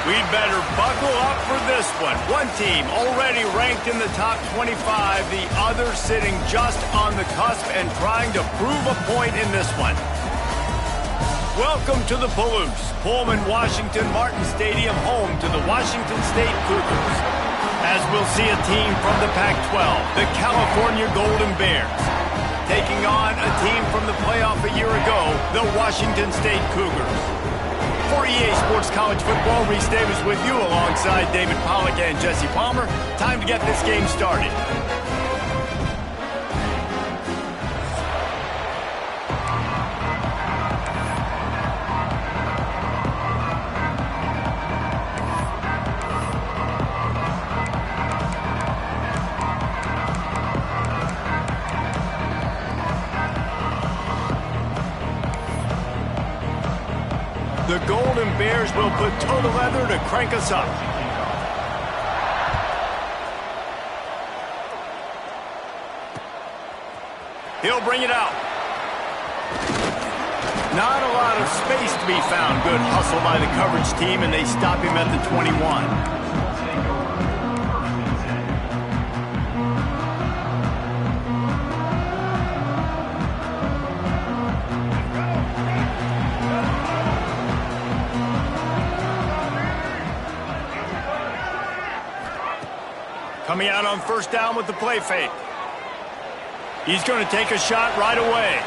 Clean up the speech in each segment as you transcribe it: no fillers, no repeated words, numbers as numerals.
We'd better buckle up for this one. One team already ranked in the top 25, the other sitting just on the cusp and trying to prove a point in this one. Welcome to the Palouse, Pullman, Washington Martin Stadium, home to the Washington State Cougars. As we'll see a team from the Pac-12, the California Golden Bears, taking on a team from the playoff a year ago, the Washington State Cougars. For EA Sports College Football, Reese Davis with you alongside David Pollack and Jesse Palmer. Time to get this game started. The Golden Bears will put toe to leather to crank us up. He'll bring it out. Not a lot of space to be found. Good hustle by the coverage team, and they stop him at the 21. Coming out on first down with the play fake. He's going to take a shot right away.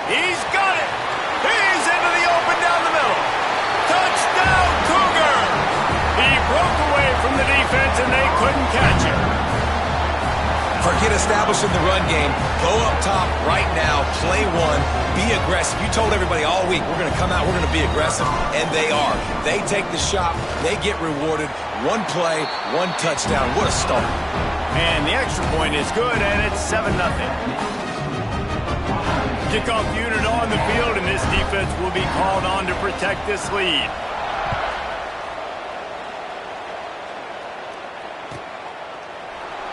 He's got it! He's into the open down the middle. Touchdown, Cougars! He broke away from the defense and they couldn't catch him. Forget establishing the run game. Go up top right now, play one, be aggressive. You told everybody all week, we're going to come out, we're going to be aggressive, and they are. They take the shot, they get rewarded. One play, one touchdown. What a start. And the extra point is good, and it's 7-0. Kickoff unit on the field, and this defense will be called on to protect this lead.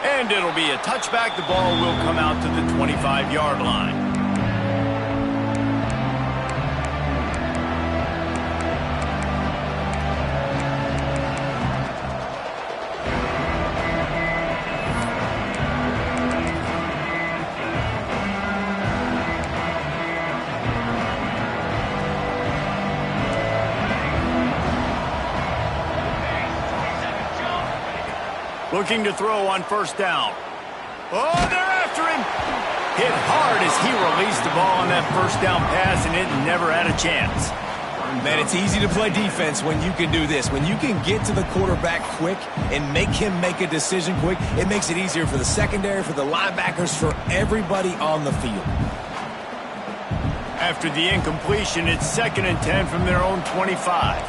And it'll be a touchback. The ball will come out to the 25-yard line. Looking to throw on first down. Oh, they're after him. Hit hard as he released the ball on that first down pass, and it never had a chance. Man, it's easy to play defense when you can do this. When you can get to the quarterback quick and make him make a decision quick, it makes it easier for the secondary, for the linebackers, for everybody on the field. After the incompletion, it's 2nd and 10 from their own 25.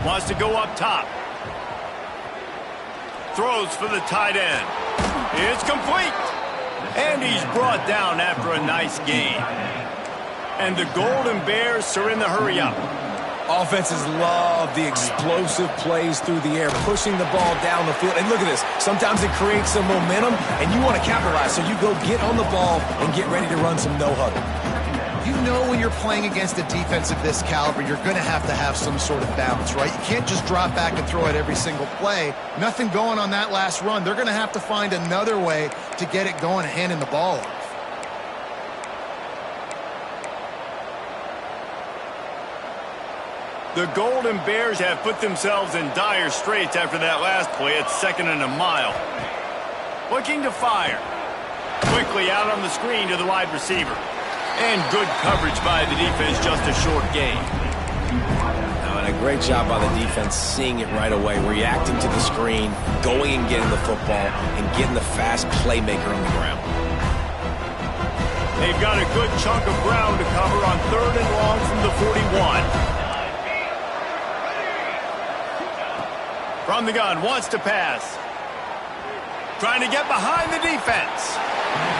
Wants to go up top. Throws for the tight end. It's complete. And he's brought down after a nice gain. And the Golden Bears are in the hurry-up. Offenses love the explosive plays through the air, pushing the ball down the field. And look at this. Sometimes it creates some momentum, and you want to capitalize. So you go get on the ball and get ready to run some no-huddle. You know when you're playing against a defense of this caliber, you're going to have some sort of balance, right? You can't just drop back and throw it every single play. Nothing going on that last run. They're going to have to find another way to get it going and handing the ball off. The Golden Bears have put themselves in dire straits after that last play. It's 2nd and a mile. Looking to fire. Quickly out on the screen to the wide receiver. And good coverage by the defense, just a short gain. And a great job by the defense seeing it right away, reacting to the screen, going and getting the football, and getting the fast playmaker on the ground. They've got a good chunk of ground to cover on 3rd and long from the 41. From the gun, wants to pass. Trying to get behind the defense.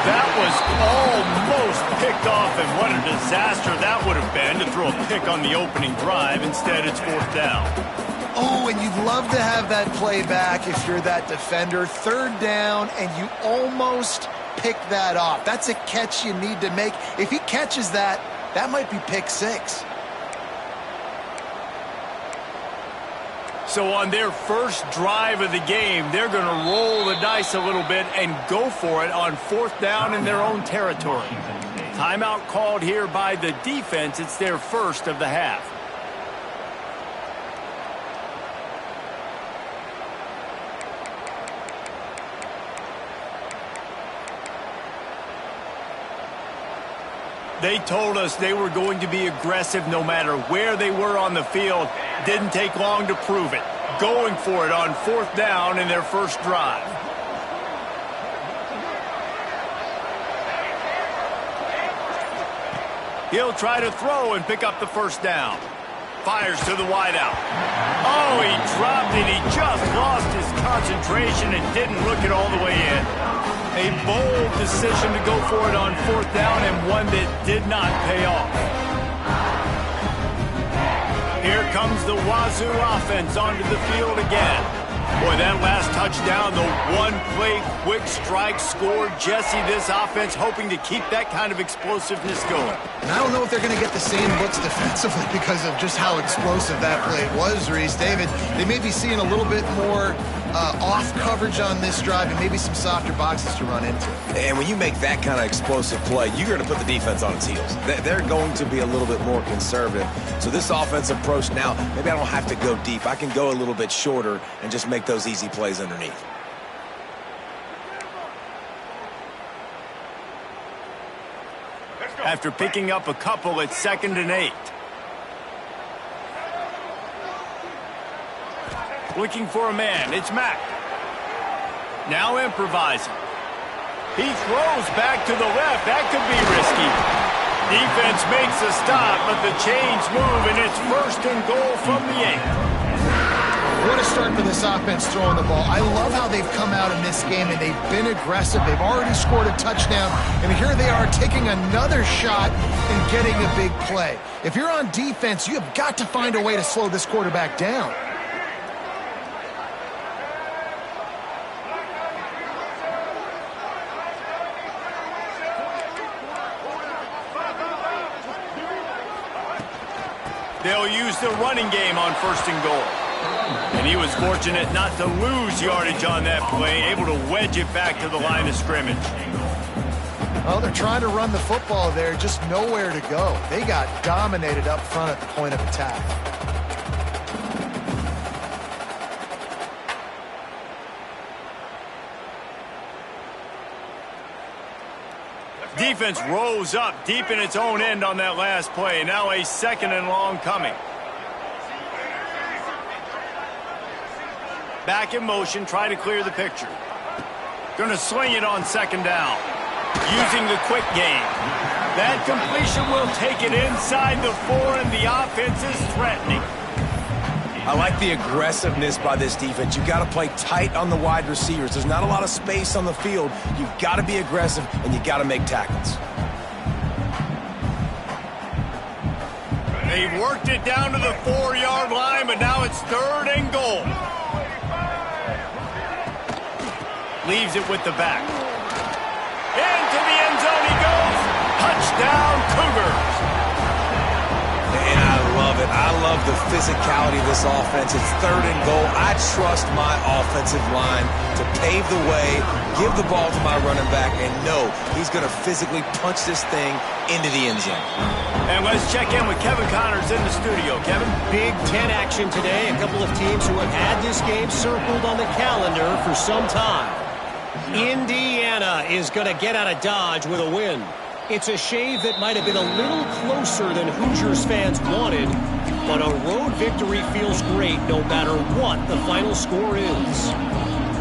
That was almost picked off, and what a disaster that would have been to throw a pick on the opening drive. Instead, it's 4th down. Oh, and you'd love to have that play back if you're that defender. 3rd down, and you almost pick that off. That's a catch you need to make. If he catches that, that might be pick 6. So on their first drive of the game, they're going to roll the dice a little bit and go for it on 4th down in their own territory. Timeout called here by the defense. It's their first of the half. They told us they were going to be aggressive no matter where they were on the field. Didn't take long to prove it. Going for it on 4th down in their first drive. He'll try to throw and pick up the first down. Fires to the wideout. Oh, he dropped it. He just lost his concentration and didn't look it all the way in. A bold decision to go for it on 4th down and one that did not pay off. Here comes the Wazoo offense onto the field again. Boy, that last touchdown, the one-play quick strike scored. Jesse, this offense hoping to keep that kind of explosiveness going. And I don't know if they're going to get the same looks defensively because of just how explosive that play was, Reese. David, they may be seeing a little bit more off coverage on this drive and maybe some softer boxes to run into. And when you make that kind of explosive play, you're going to put the defense on its heels. They're going to be a little bit more conservative. So this offensive approach now, maybe I don't have to go deep. I can go a little bit shorter and just make those easy plays underneath. After picking up a couple, it's 2nd and 8. Looking for a man. It's Mack. Now improvising. He throws back to the left. That could be risky. Defense makes a stop, but the chains move, and it's 1st and goal from the 8. What a start for this offense throwing the ball. I love how they've come out in this game, and they've been aggressive. They've already scored a touchdown, and here they are taking another shot and getting a big play. If you're on defense, you have got to find a way to slow this quarterback down. They'll use the running game on 1st and goal. And he was fortunate not to lose yardage on that play, able to wedge it back to the line of scrimmage. Well, they're trying to run the football there, just nowhere to go. They got dominated up front at the point of attack. Defense rose up deep in its own end on that last play. Now a 2nd and long coming. Back in motion, try to clear the picture. Going to sling it on 2nd down. Using the quick game. That completion will take it inside the 4, and the offense is threatening. I like the aggressiveness by this defense. You've got to play tight on the wide receivers. There's not a lot of space on the field. You've got to be aggressive, and you've got to make tackles. They've worked it down to the 4-yard line, but now it's 3rd and goal. Leaves it with the back. Into the end zone he goes. Touchdown, Cougars. And I love it. I love the physicality of this offense. It's 3rd and goal. I trust my offensive line to pave the way, give the ball to my running back, and know he's going to physically punch this thing into the end zone. And let's check in with Kevin Connors in the studio. Kevin? Big Ten action today. A couple of teams who have had this game circled on the calendar for some time. Indiana is going to get out of Dodge with a win. It's a shave that might have been a little closer than Hoosiers fans wanted, but a road victory feels great no matter what the final score is.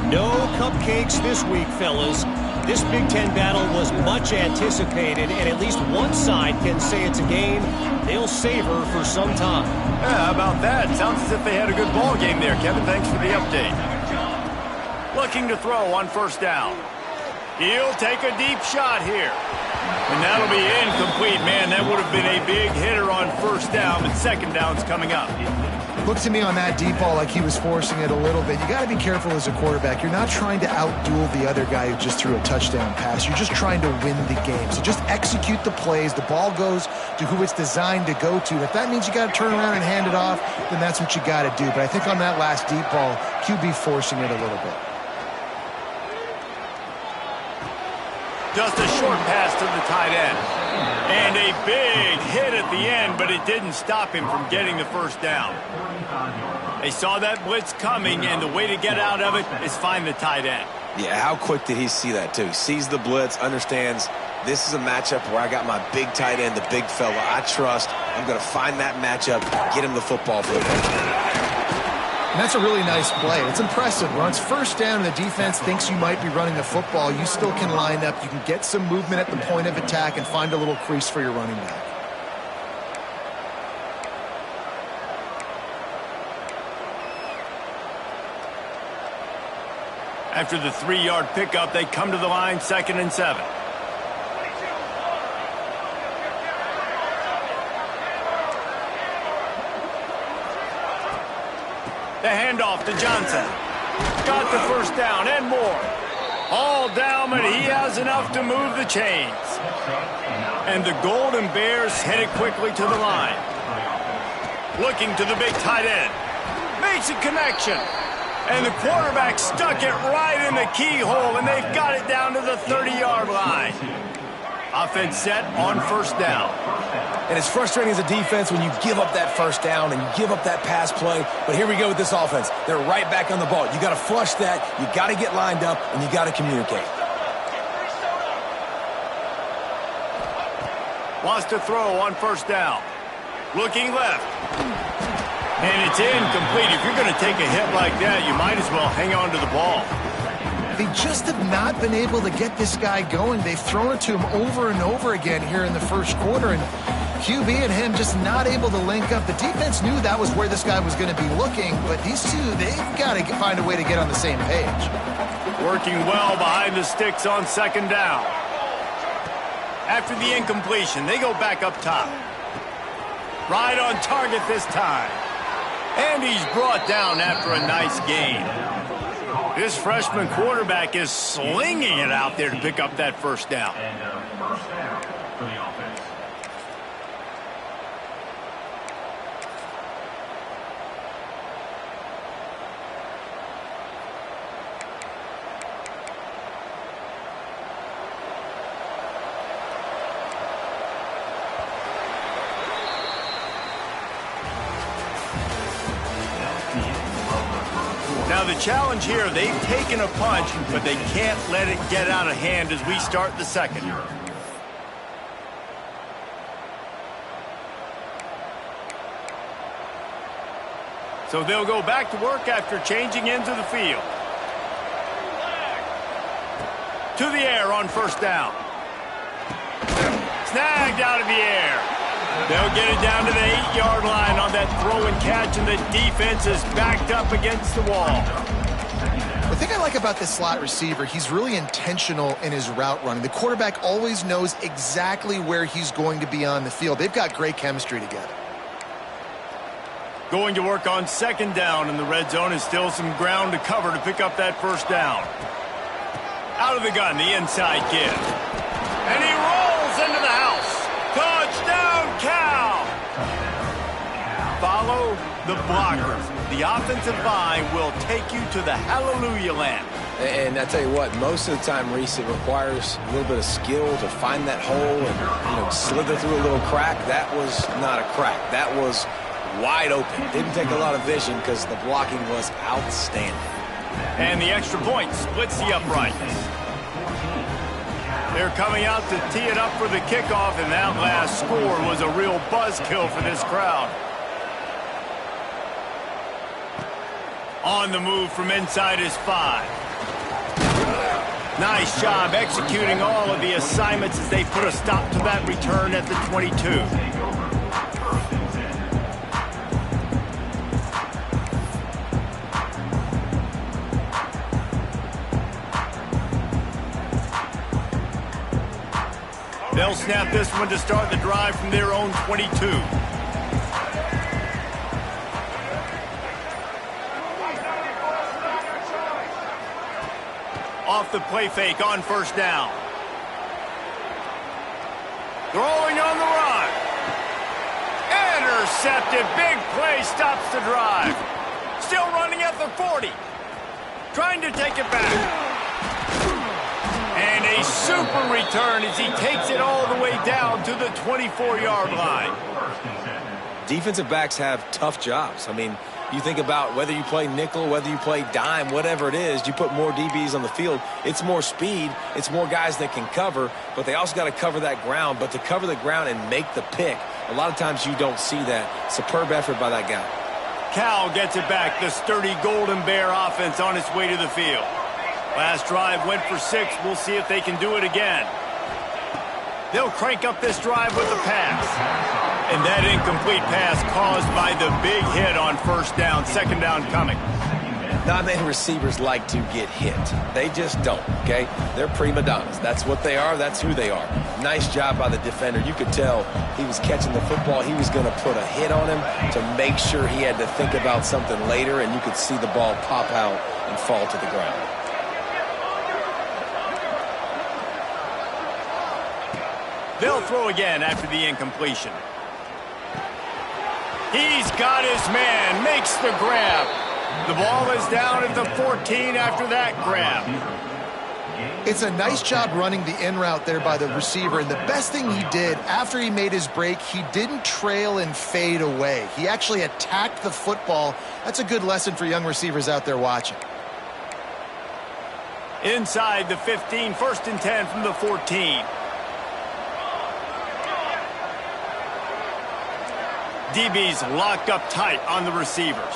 No cupcakes this week, fellas. This Big Ten battle was much anticipated, and at least one side can say it's a game they'll savor for some time. Yeah, how about that? Sounds as if they had a good ball game there, Kevin. Thanks for the update. Looking to throw on 1st down. He'll take a deep shot here. And that'll be incomplete. Man, that would have been a big hitter on 1st down, but 2nd down's coming up. Looked to me on that deep ball like he was forcing it a little bit. You got to be careful as a quarterback. You're not trying to outduel the other guy who just threw a touchdown pass. You're just trying to win the game. So just execute the plays. The ball goes to who it's designed to go to. If that means you got to turn around and hand it off, then that's what you got to do. But I think on that last deep ball, QB forcing it a little bit. Just a short pass to the tight end. And a big hit at the end, but it didn't stop him from getting the first down. They saw that blitz coming, and the way to get out of it is find the tight end. Yeah, how quick did he see that, too? Sees the blitz, understands this is a matchup where I got my big tight end, the big fella I trust. I'm going to find that matchup, get him the football for the touchdown. And that's a really nice play. It's impressive. When it's first down and the defense thinks you might be running a football, you still can line up. You can get some movement at the point of attack and find a little crease for your running back. After the 3-yard pickup, they come to the line, 2nd and 7. The handoff to Johnson. Got the first down and more. All down, but he has enough to move the chains. And the Golden Bears headed quickly to the line. Looking to the big tight end. Makes a connection. And the quarterback stuck it right in the keyhole, and they've got it down to the 30-yard line. Offense set on first down. And it's frustrating as a defense when you give up that first down and you give up that pass play. But here we go with this offense. They're right back on the ball. You got to flush that. You got to get lined up, and you got to communicate. Wants to throw on first down. Looking left. And it's incomplete. If you're going to take a hit like that, you might as well hang on to the ball. They just have not been able to get this guy going. They've thrown it to him over and over again here in the first quarter, and QB and him just not able to link up. The defense knew that was where this guy was going to be looking, but these two, they've got to find a way to get on the same page. Working well behind the sticks on 2nd down. After the incompletion, they go back up top. Right on target this time. And he's brought down after a nice gain. This freshman quarterback is slinging it out there to pick up that first down. First down for the offense. Now the challenge here, they've taken a punch, but they can't let it get out of hand as we start the second. So they'll go back to work after changing into the field. To the air on first down. Snagged out of the air. They'll get it down to the 8-yard line on that throw and catch, and the defense is backed up against the wall. The thing I like about this slot receiver, he's really intentional in his route running. The quarterback always knows exactly where he's going to be on the field. They've got great chemistry together. Going to work on 2nd down in the red zone, and still some ground to cover to pick up that first down. Out of the gun, the inside give. And he rolls into the house. Touchdown, Cal! Follow the blockers. The offensive line will take you to the hallelujah land. And I tell you what, most of the time, Reese, it requires a little bit of skill to find that hole and slither through a little crack. That was not a crack. That was wide open. Didn't take a lot of vision because the blocking was outstanding. And the extra point splits the uprights. They're coming out to tee it up for the kickoff, and that last score was a real buzzkill for this crowd. On the move from inside his 5. Nice job executing all of the assignments as they put a stop to that return at the 22. They'll snap this one to start the drive from their own 22. Off the play fake on first down. Throwing on the run. Intercepted. Big play stops the drive. Still running at the 40. Trying to take it back. And a super return as he takes it all the way down to the 24-yard line. Defensive backs have tough jobs. I mean, you think about whether you play nickel, whether you play dime, whatever it is, you put more DBs on the field. It's more speed. It's more guys that can cover, but they also got to cover that ground. But to cover the ground and make the pick, a lot of times you don't see that. Superb effort by that guy. Cal gets it back. The sturdy Golden Bear offense on its way to the field. Last drive went for 6. We'll see if they can do it again. They'll crank up this drive with a pass. And that incomplete pass caused by the big hit on first down. Second down coming. Not many receivers like to get hit. They just don't, okay? They're prima donnas. That's what they are. That's who they are. Nice job by the defender. You could tell he was catching the football. He was going to put a hit on him to make sure he had to think about something later, and you could see the ball pop out and fall to the ground. They'll throw again after the incompletion. He's got his man, makes the grab. The ball is down at the 14 after that grab. It's a nice job running the in route there by the receiver, and the best thing he did after he made his break, he didn't trail and fade away. He actually attacked the football. That's a good lesson for young receivers out there watching. Inside the 15, 1st and 10 from the 14. DB's locked up tight on the receivers.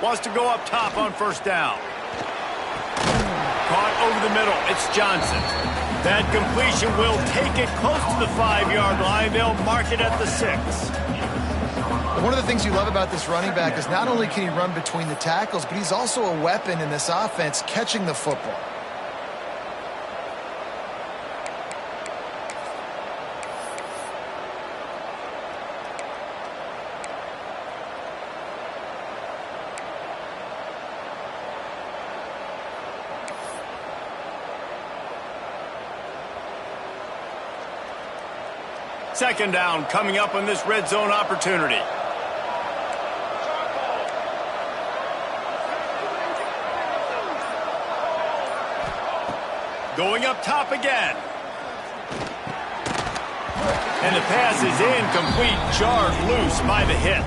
Wants to go up top on first down. Caught over the middle. It's Johnson. That completion will take it close to the 5-yard line. They'll mark it at the 6. One of the things you love about this running back is not only can he run between the tackles, but he's also a weapon in this offense catching the football. Second down coming up on this red zone opportunity. Going up top again. And the pass is incomplete, jarred loose by the hit.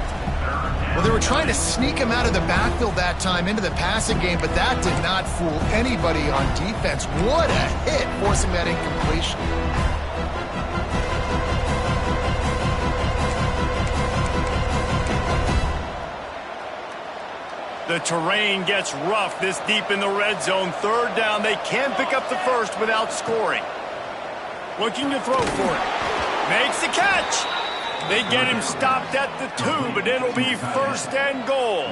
Well, they were trying to sneak him out of the backfield that time into the passing game, but that did not fool anybody on defense. What a hit, forcing that incompletion. The terrain gets rough this deep in the red zone. Third down, they can pick up the first without scoring. Looking to throw for it. Makes the catch. They get him stopped at the 2, but it'll be 1st and goal.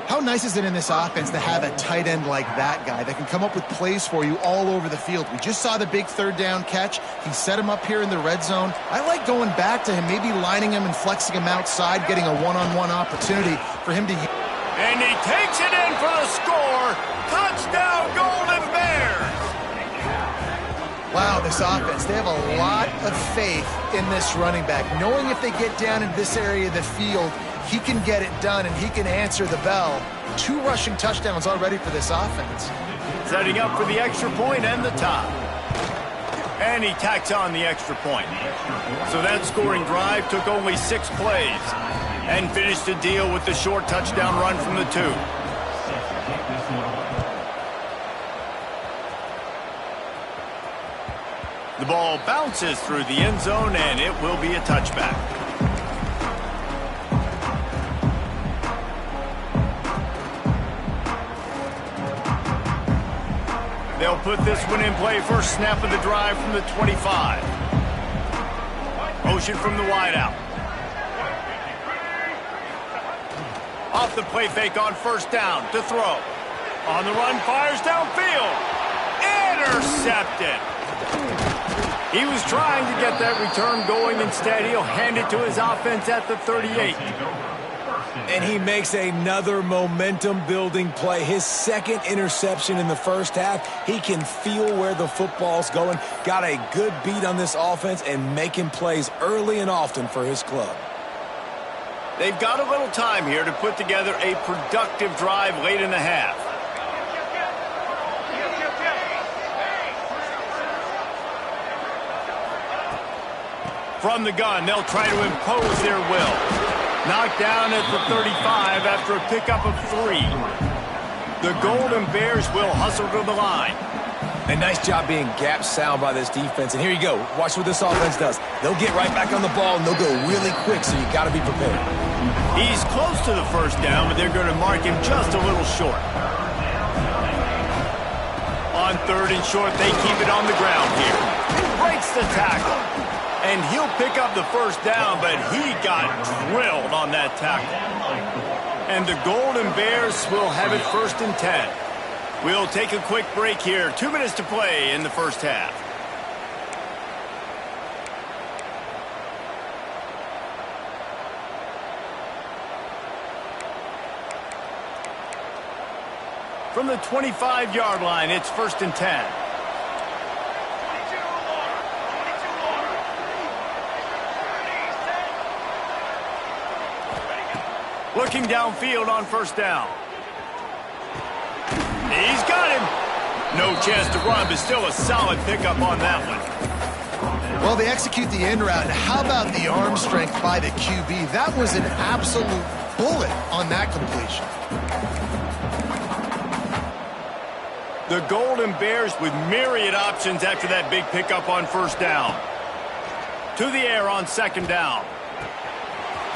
How nice is it in this offense to have a tight end like that guy that can come up with plays for you all over the field? We just saw the big 3rd down catch. He set him up here in the red zone. I like going back to him, maybe lining him and flexing him outside, getting a one-on-one opportunity for him to... And he takes it in for the score. Touchdown, Golden Bears. Wow, this offense, they have a lot of faith in this running back. Knowing if they get down in this area of the field, he can get it done and he can answer the bell. 2 rushing touchdowns already for this offense. Setting up for the extra point and the tie. And he tacks on the extra point. So that scoring drive took only 6 plays. And finished the deal with the short touchdown run from the 2. The ball bounces through the end zone, and it will be a touchback. They'll put this one in play. First snap of the drive from the 25. Motion from the wideout. Off the play fake on first down to throw. On the run, fires downfield. Intercepted. He was trying to get that return going. Instead, he'll hand it to his offense at the 38. And he makes another momentum-building play. His second interception in the first half. He can feel where the football's going. Got a good beat on this offense and making plays early and often for his club. They've got a little time here to put together a productive drive late in the half. From the gun, they'll try to impose their will. Knocked down at the 35 after a pickup of 3. The Golden Bears will hustle to the line. A nice job being gap sound by this defense. And here you go. Watch what this offense does. They'll get right back on the ball, and they'll go really quick, so you got to be prepared. He's close to the first down, but they're going to mark him just a little short. On 3rd and short, they keep it on the ground here. Breaks the tackle. And he'll pick up the first down, but he got drilled on that tackle. And the Golden Bears will have it 1st and 10. We'll take a quick break here. 2 minutes to play in the first half. From the 25-yard line, it's 1st and 10. Looking downfield on 1st down. He's got him. No chance to run, but still a solid pickup on that one. Well, they execute the end route. And how about the arm strength by the QB? That was an absolute bullet on that completion. The Golden Bears with myriad options after that big pickup on 1st down. To the air on 2nd down.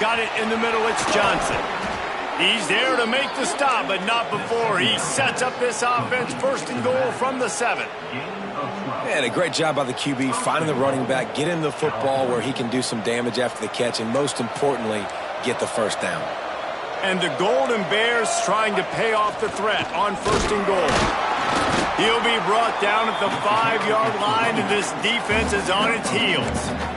Got it in the middle, it's Johnson. He's there to make the stop, but not before he sets up this offense 1st and goal from the 7. Man, a great job by the QB, finding the running back, get him the football where he can do some damage after the catch, and most importantly, get the 1st down. And the Golden Bears trying to pay off the threat on 1st and goal. He'll be brought down at the 5-yard line, and this defense is on its heels.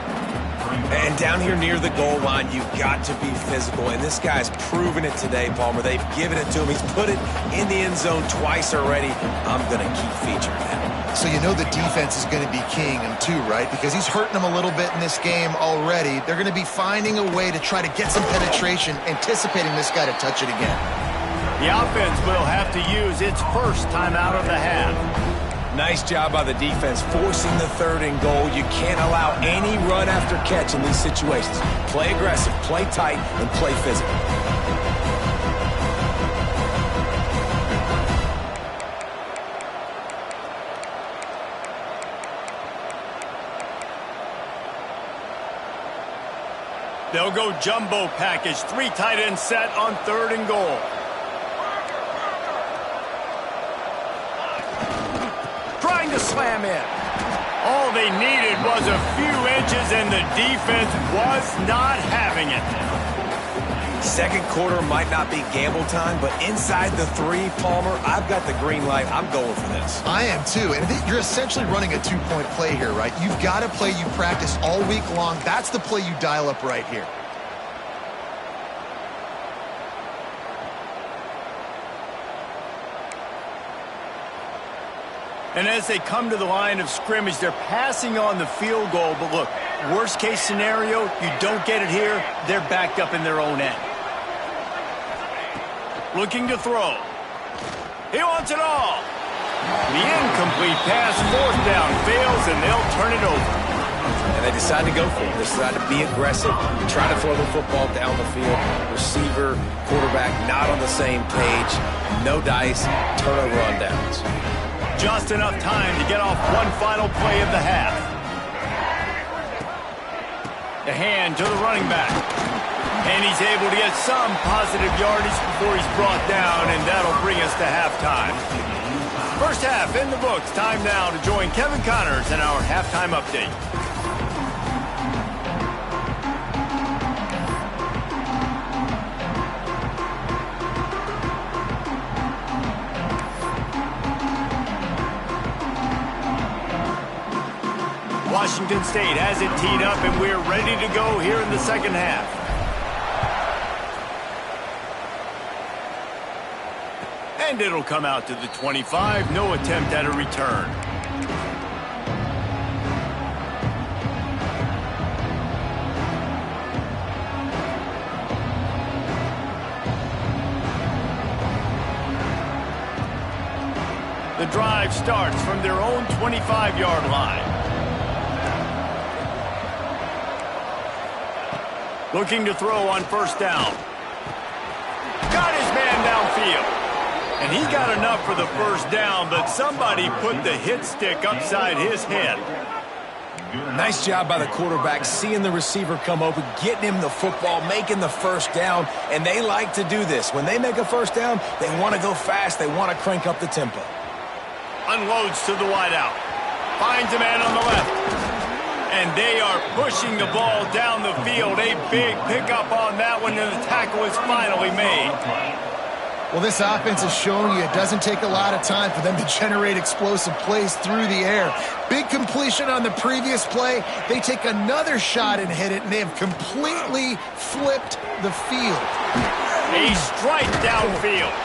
And down here near the goal line, you've got to be physical. And this guy's proven it today, Palmer. They've given it to him. He's put it in the end zone twice already. I'm going to keep featuring that. So you know the defense is going to be keying him too, right? Because he's hurting them a little bit in this game already. They're going to be finding a way to try to get some penetration, anticipating this guy to touch it again. The offense will have to use its first timeout of the half. Nice job by the defense, forcing the 3rd and goal. You can't allow any run after catch in these situations. Play aggressive, play tight, and play physical. They'll go jumbo package, 3 tight end set on 3rd and goal. Trying to slam in. All they needed was a few inches, and the defense was not having it. 2nd quarter might not be gamble time, but inside the 3, Palmer, I've got the green light. I'm going for this. I am too. And you're essentially running a 2-point play here, right? You've got a play you practice all week long. That's the play you dial up right here. And as they come to the line of scrimmage, they're passing on the field goal. But look, worst case scenario, you don't get it here, they're backed up in their own end. Looking to throw. He wants it all. The incomplete pass, 4th down, fails, and they'll turn it over. And they decide to go for it. They decide to be aggressive, try to throw the football down the field. Receiver, quarterback, not on the same page. No dice, turnover on downs. Just enough time to get off one final play of the half. The hand to the running back. And he's able to get some positive yardage before he's brought down, and that'll bring us to halftime. First half in the books. Time now to join Kevin Connors in our halftime update. Washington State has it teed up, and we're ready to go here in the second half. And it'll come out to the 25. No attempt at a return. The drive starts from their own 25-yard line. Looking to throw on first down. Got his man downfield. And he got enough for the first down, but somebody put the hit stick upside his head. Nice job by the quarterback, seeing the receiver come open, getting him the football, making the first down, and they like to do this. When they make a first down, they want to go fast. They want to crank up the tempo. Unloads to the wideout. Finds a man on the left. And they are pushing the ball down the field. A big pickup on that one, and the tackle is finally made. Well, this offense is showing you it doesn't take a lot of time for them to generate explosive plays through the air. Big completion on the previous play. They take another shot and hit it, and they have completely flipped the field. A strike downfield.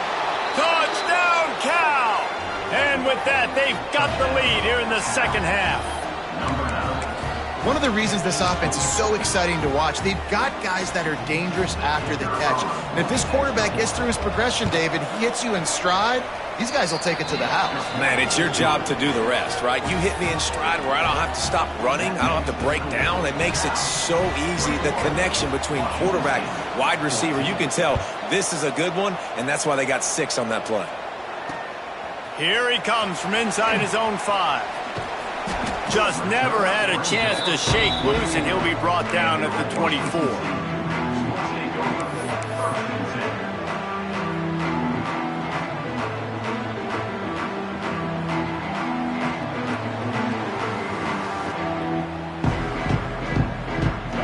Touchdown, Cal! And with that, they've got the lead here in the second half. One of the reasons this offense is so exciting to watch, they've got guys that are dangerous after the catch. And if this quarterback gets through his progression, David, he hits you in stride, these guys will take it to the house. Man, it's your job to do the rest, right? You hit me in stride where I don't have to stop running. I don't have to break down. It makes it so easy. The connection between quarterback, wide receiver, you can tell this is a good one, and that's why they got 6 on that play. Here he comes from inside his own 5. Just never had a chance to shake loose, and he'll be brought down at the 24.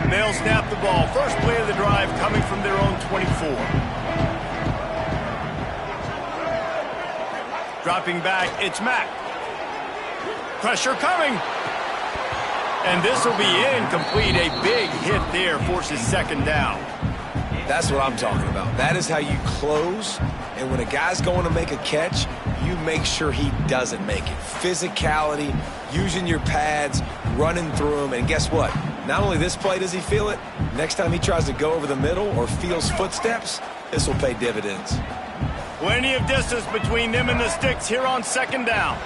They'll snap the ball. First play of the drive coming from their own 24. Dropping back, it's Mack. Pressure coming. And this will be incomplete. A big hit there forces second down. That's what I'm talking about. That is how you close. And when a guy's going to make a catch, you make sure he doesn't make it. Physicality, using your pads, running through them. And guess what? Not only this play does he feel it, next time he tries to go over the middle or feels footsteps, this will pay dividends. Plenty of distance between them and the sticks here on second down.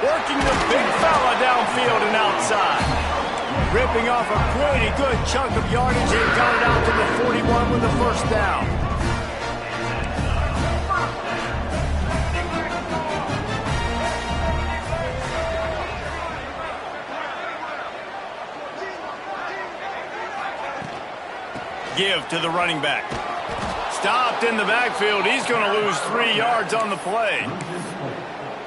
Working the big fella downfield and outside. Ripping off a pretty good chunk of yardage. They got it out to the 41 with the first down. Give to the running back. Stopped in the backfield. He's going to lose 3 yards on the play.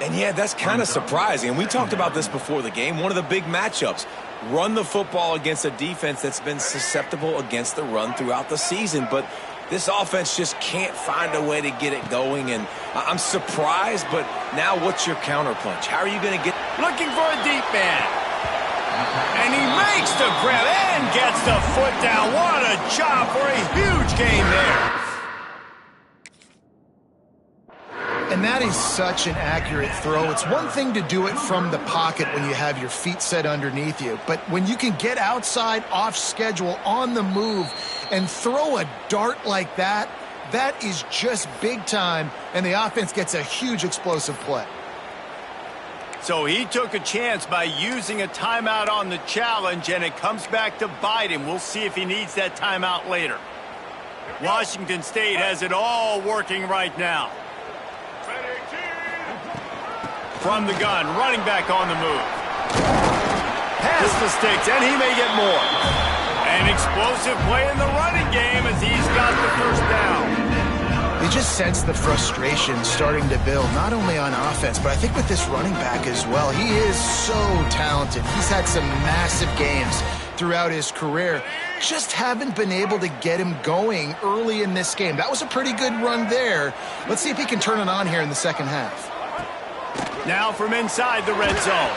And yeah, that's kind of surprising. And we talked about this before the game. One of the big matchups. Run the football against a defense that's been susceptible against the run throughout the season. But this offense just can't find a way to get it going. And I'm surprised, but now what's your counterpunch? How are you going to get... Looking for a deep man. And he makes the grab and gets the foot down. What a job for a huge gain there. And that is such an accurate throw. It's one thing to do it from the pocket when you have your feet set underneath you, but when you can get outside, off schedule, on the move, and throw a dart like that, that is just big time, and the offense gets a huge explosive play. So he took a chance by using a timeout on the challenge, and it comes back to bite him. We'll see if he needs that timeout later. Washington State has it all working right now. From the gun, running back on the move. Past the sticks, and he may get more. An explosive play in the running game as he's got the first down. You just sense the frustration starting to build, not only on offense, but I think with this running back as well. He is so talented. He's had some massive games throughout his career. Just haven't been able to get him going early in this game. That was a pretty good run there. Let's see if he can turn it on here in the second half. Now from inside the red zone.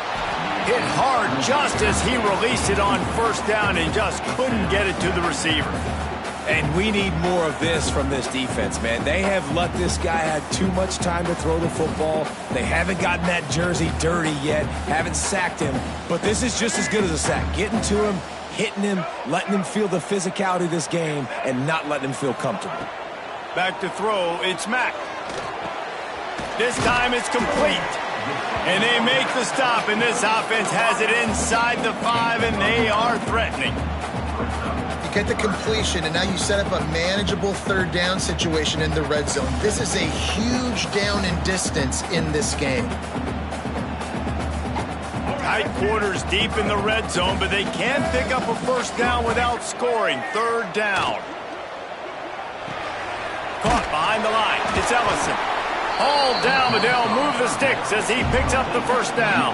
Hit hard just as he released it on first down and just couldn't get it to the receiver. And we need more of this from this defense, man. They have let this guy have too much time to throw the football. They haven't gotten that jersey dirty yet, haven't sacked him. But this is just as good as a sack. Getting to him, hitting him, letting him feel the physicality of this game, and not letting him feel comfortable. Back to throw, it's Mack. This time it's complete. And they make the stop, and this offense has it inside the 5, and they are threatening. You get the completion, and now you set up a manageable third down situation in the red zone. This is a huge down in distance in this game. Tight quarters deep in the red zone, but they can pick up a first down without scoring. Third down. Caught behind the line. It's Ellison. Hauled down, but they'll move the sticks as he picks up the first down.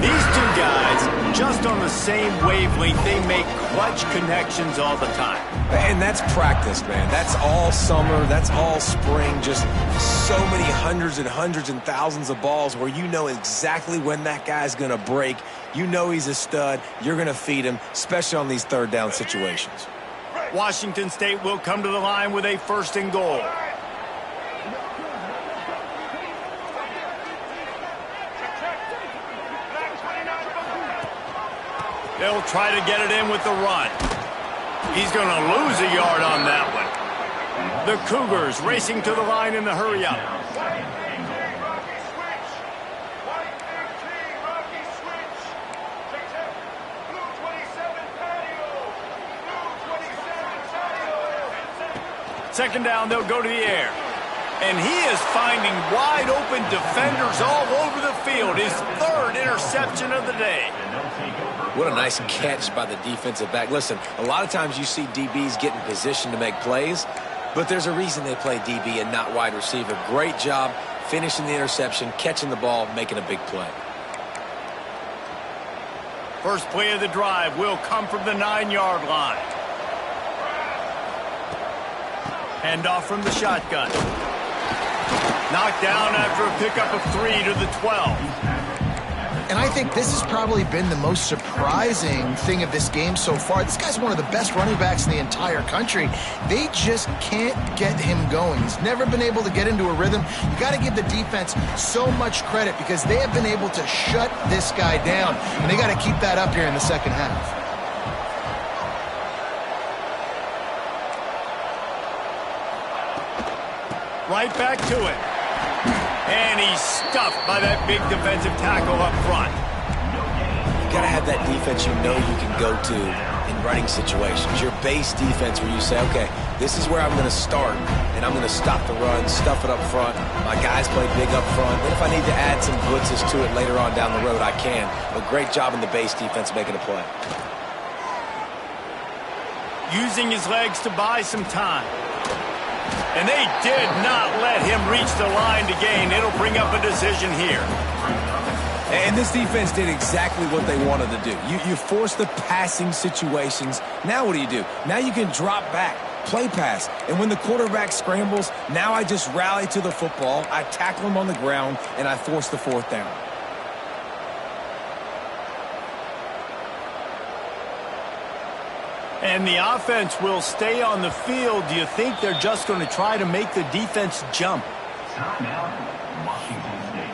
These two guys, just on the same wavelength, they make clutch connections all the time. And that's practice, man. That's all summer. That's all spring. Just so many hundreds and hundreds and thousands of balls where you know exactly when that guy's going to break. You know he's a stud. You're going to feed him, especially on these third down situations. Washington State will come to the line with a first and goal. They'll try to get it in with the run. He's going to lose a yard on that one. The Cougars racing to the line in the hurry-up. Second down, they'll go to the air. And he is finding wide-open defenders all over the field. His third interception of the day. What a nice catch by the defensive back. Listen, a lot of times you see DBs get in position to make plays, but there's a reason they play DB and not wide receiver. Great job finishing the interception, catching the ball, making a big play. First play of the drive will come from the 9-yard line. Handoff from the shotgun. Knocked down after a pickup of 3 to the 12. And I think this has probably been the most surprising thing of this game so far. This guy's one of the best running backs in the entire country. They just can't get him going. He's never been able to get into a rhythm. You got to give the defense so much credit because they have been able to shut this guy down. And they got to keep that up here in the second half. Right back to it. And he's stuffed by that big defensive tackle up front. You got to have that defense you know you can go to in running situations. Your base defense where you say, okay, this is where I'm going to start, and I'm going to stop the run, stuff it up front. My guys play big up front. And if I need to add some blitzes to it later on down the road, I can. But great job in the base defense making a play. Using his legs to buy some time. And they did not let him reach the line to gain. It'll bring up a decision here. And this defense did exactly what they wanted to do. You force the passing situations. Now what do? Now you can drop back, play pass. And when the quarterback scrambles, now I just rally to the football. I tackle him on the ground, and I force the fourth down. And the offense will stay on the field. Do you think they're just going to try to make the defense jump? Timeout, Washington State.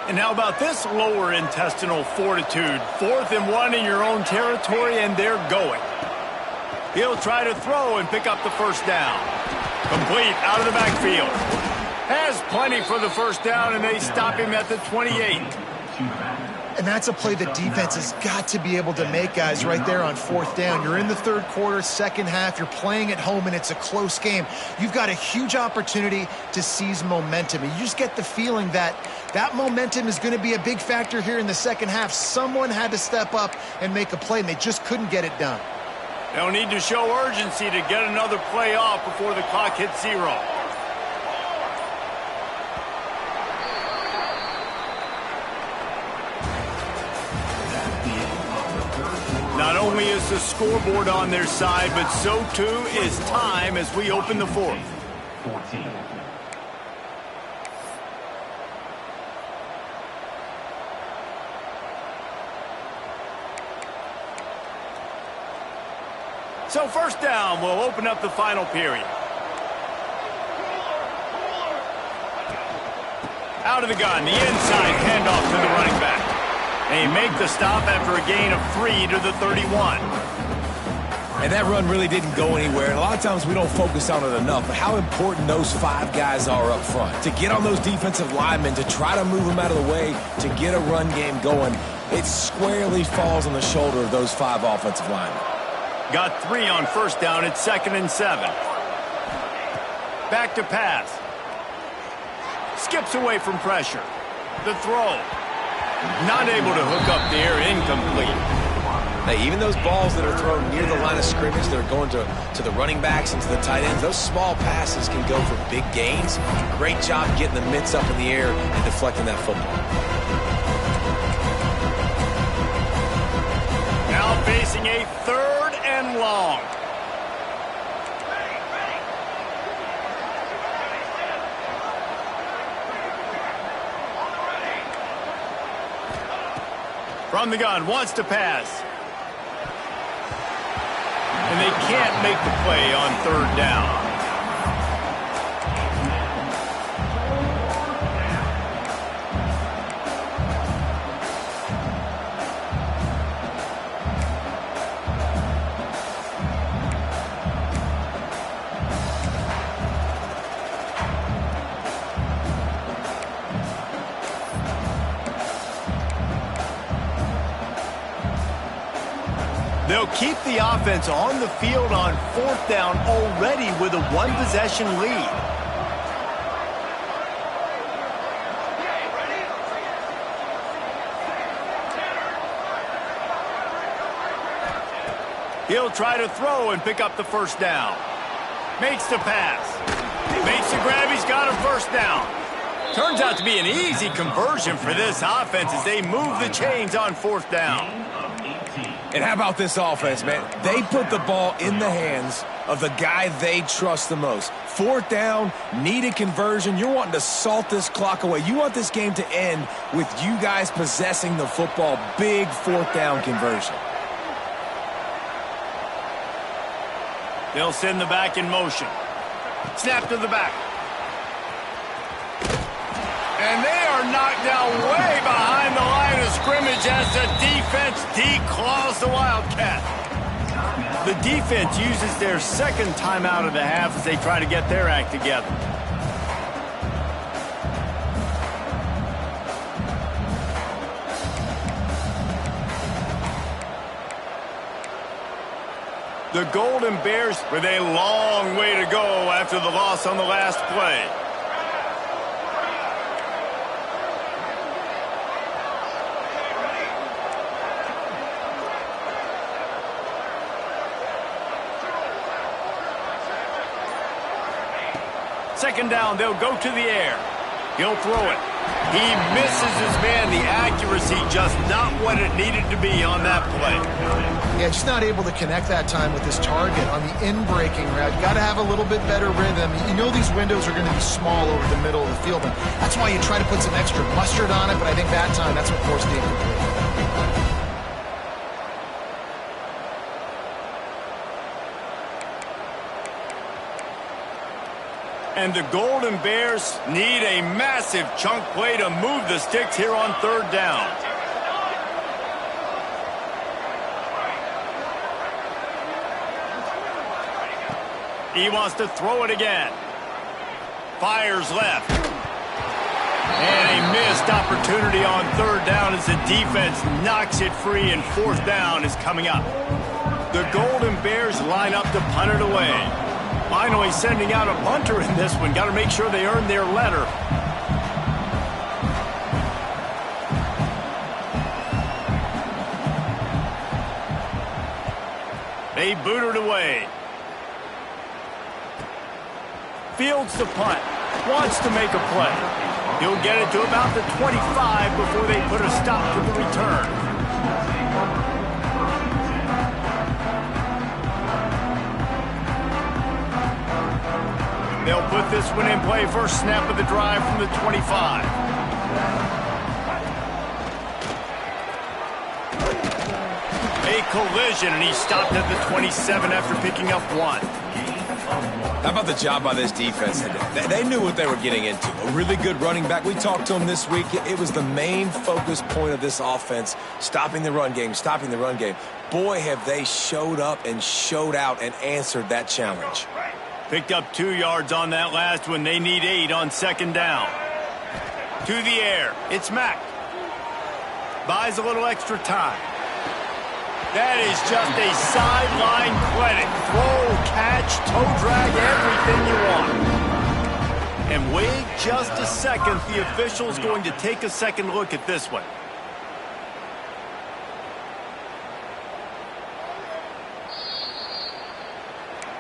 And how about this lower intestinal fortitude? 4th and 1 in your own territory, and they're going. He'll try to throw and pick up the first down. Complete out of the backfield. Has plenty for the first down, and they stop him at the 28. And that's a play the defense has got to be able to make, guys, right there on 4th down. You're in the third quarter, second half. You're playing at home, and it's a close game. You've got a huge opportunity to seize momentum. And you just get the feeling that that momentum is going to be a big factor here in the second half. Someone had to step up and make a play, and they just couldn't get it done. They'll need to show urgency to get another play off before the clock hits 0. only is the scoreboard on their side, but so too is time as we open the fourth. 14. So first down will open up the final period. Out of the gun, the inside handoff to the running back. They make the stop after a gain of 3 to the 31. And that run really didn't go anywhere. And a lot of times we don't focus on it enough, but how important those 5 guys are up front. To get on those defensive linemen, to try to move them out of the way, to get a run game going, it squarely falls on the shoulder of those 5 offensive linemen. Got 3 on first down at 2nd and 7. Back to pass. Skips away from pressure. The throw. Not able to hook up there, incomplete. Hey, even those balls that are thrown near the line of scrimmage that are going to the running backs and to the tight ends, those small passes can go for big gains. Great job getting the mitts up in the air and deflecting that football. Now facing a 3rd and long. From the gun, wants to pass. And they can't make the play on 3rd down. They'll keep the offense on the field on 4th down already with a 1-possession lead. He'll try to throw and pick up the first down. Makes the pass. Makes the grab. He's got a first down. Turns out to be an easy conversion for this offense as they move the chains on 4th down. And how about this offense, man? They put the ball in the hands of the guy they trust the most. 4th down, need a conversion. You're wanting to salt this clock away. You want this game to end with you guys possessing the football. Big 4th down conversion. They'll send the back in motion. Snap to the back. And they are knocked down way behind the line of scrimmage as the defense declaws the Wildcat. The defense uses their 2nd timeout of the half as they try to get their act together. The Golden Bears with a long way to go after the loss on the last play. Second down, they'll go to the air. He'll throw it. He misses his man. The accuracy just not what it needed to be on that play. Yeah, just not able to connect that time with his target on the in-breaking route. You got to have a little bit better rhythm. You know these windows are going to be small over the middle of the field, and that's why you try to put some extra mustard on it, but I think that time that's what forced the incomplete. And the Golden Bears need a massive chunk play to move the sticks here on 3rd down. He wants to throw it again. Fires left. And a missed opportunity on 3rd down as the defense knocks it free, and 4th down is coming up. The Golden Bears line up to punt it away. Finally sending out a punter in this one. Got to make sure they earn their letter. They boot it away. Fields the punt. Wants to make a play. He'll get it to about the 25 before they put a stop to the return. They'll put this one in play. First snap of the drive from the 25. A collision, and he stopped at the 27 after picking up 1. How about the job by this defense today? They knew what they were getting into. A really good running back. We talked to him this week. It was the main focus point of this offense, stopping the run game, stopping the run game. Boy, have they showed up and showed out and answered that challenge. Picked up 2 yards on that last one. They need 8 on second down. To the air. It's Mack. Buys a little extra time. That is just a sideline credit. Throw, catch, toe drag, everything you want. And wait just a second. The official's going to take a second look at this one.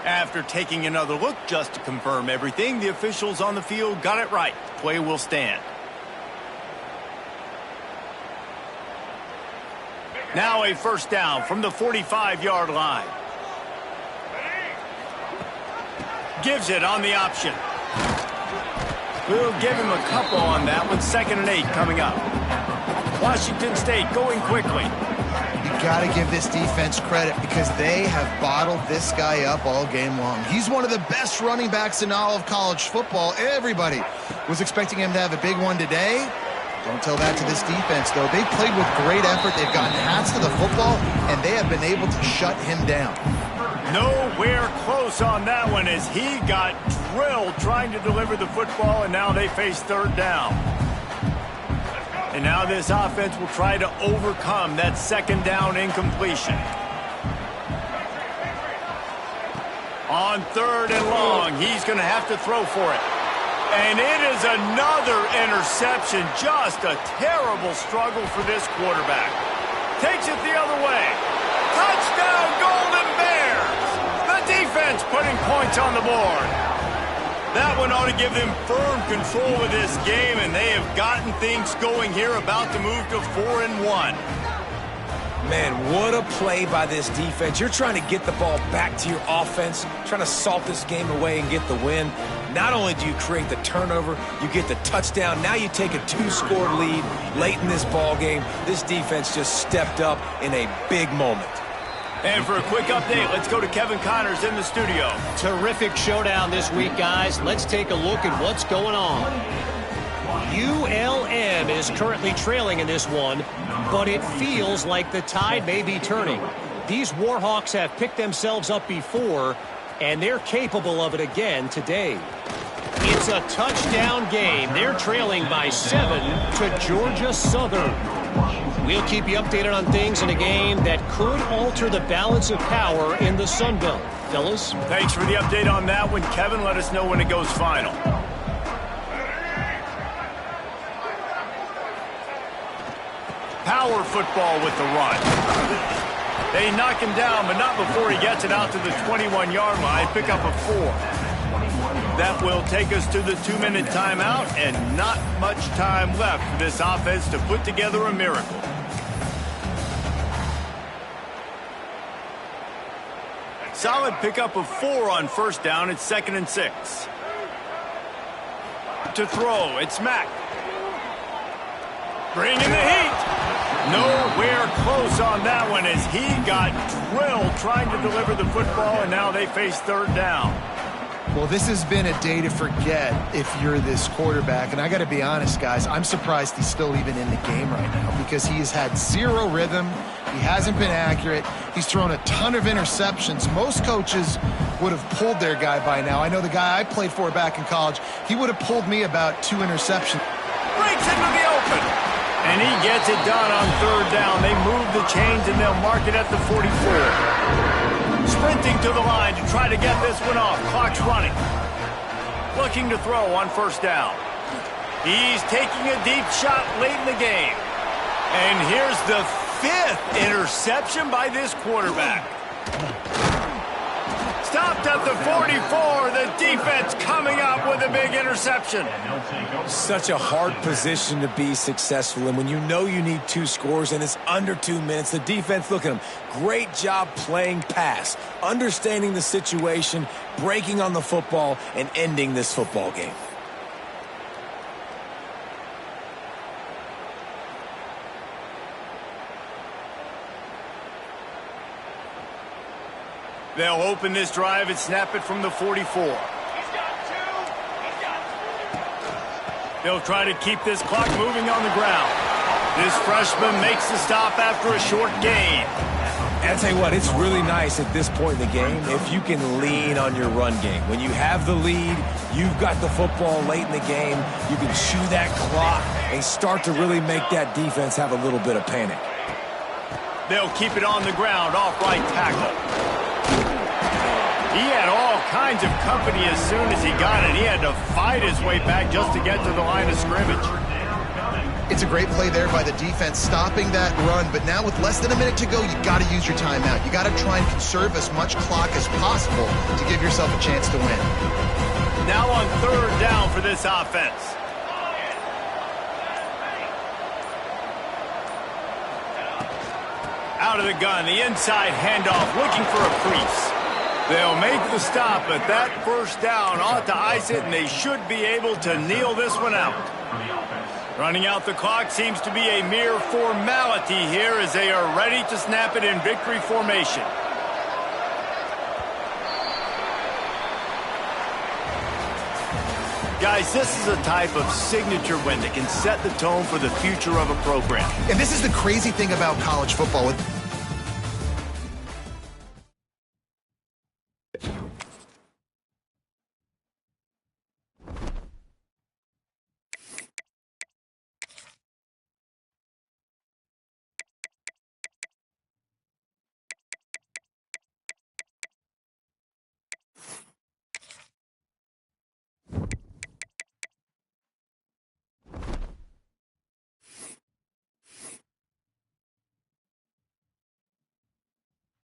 After taking another look just to confirm everything, the officials on the field got it right. Play will stand. Now a first down from the 45-yard line. Gives it on the option. We'll give him a couple on that one. 2nd and 8 coming up. Washington State going quickly. You got to give this defense credit because they have bottled this guy up all game long. He's one of the best running backs in all of college football. Everybody was expecting him to have a big one today. Don't tell that to this defense, though. They played with great effort. They've gotten hats to the football, and they have been able to shut him down. Nowhere close on that one as he got drilled trying to deliver the football, and now they face 3rd down. And now this offense will try to overcome that 2nd down incompletion. On 3rd and long, he's going to have to throw for it. And it is another interception. Just a terrible struggle for this quarterback. Takes it the other way. Touchdown, Golden Bears! The defense putting points on the board. That one ought to give them firm control of this game, and they have gotten things going here, about to move to 4-1. Man, what a play by this defense. You're trying to get the ball back to your offense, trying to salt this game away and get the win. Not only do you create the turnover, you get the touchdown. Now you take a 2-score lead late in this ball game. This defense just stepped up in a big moment. And for a quick update, let's go to Kevin Connors in the studio. Terrific showdown this week, guys. Let's take a look at what's going on. ULM is currently trailing in this one, but it feels like the tide may be turning. These Warhawks have picked themselves up before, and they're capable of it again today. It's a touchdown game. They're trailing by 7 to Georgia Southern. We'll keep you updated on things in a game that could alter the balance of power in the Sun Belt. Fellas? Thanks for the update on that one, Kevin. Let us know when it goes final. Power football with the run. They knock him down, but not before he gets it out to the 21-yard line. Pick up a 4. That will take us to the 2-minute timeout, and not much time left for this offense to put together a miracle. Solid pickup of 4 on first down. It's 2nd and 6. To throw, it's Mack. Bringing the heat. Nowhere close on that one as he got drilled trying to deliver the football, and now they face 3rd down. Well, this has been a day to forget if you're this quarterback. And I got to be honest, guys, I'm surprised he's still even in the game right now because he has had 0 rhythm. He hasn't been accurate. He's thrown a ton of interceptions. Most coaches would have pulled their guy by now. I know the guy I played for back in college, he would have pulled me about 2 interceptions. Breaks into the open. And he gets it done on 3rd down. They move the chains, and they'll mark it at the 44. Sprinting to the line to try to get this one off. Clock's running. Looking to throw on first down. He's taking a deep shot late in the game. And here's the 5th interception by this quarterback. Stop stopped at the 44. The defense coming up with a big interception. Such a hard position to be successful in when you know you need 2 scores and it's under 2 minutes. The defense, look at them. Great job playing pass, understanding the situation, breaking on the football, and ending this football game. They'll open this drive and snap it from the 44. They'll try to keep this clock moving on the ground. This freshman makes the stop after a short gain. And I'll tell you what, it's really nice at this point in the game if you can lean on your run game. When you have the lead, you've got the football late in the game, you can chew that clock and start to really make that defense have a little bit of panic. They'll keep it on the ground off right tackle. He had all kinds of company as soon as he got it. He had to fight his way back just to get to the line of scrimmage. It's a great play there by the defense, stopping that run. But now with less than a minute to go, you got to use your timeout. You got to try and conserve as much clock as possible to give yourself a chance to win. Now on 3rd down for this offense. Out of the gun, the inside handoff, looking for a crease. They'll make the stop, but that 1st down ought to ice it, and they should be able to kneel this one out. Running out the clock seems to be a mere formality here as they are ready to snap it in victory formation. Guys, this is a type of signature win that can set the tone for the future of a program. And this is the crazy thing about college football. With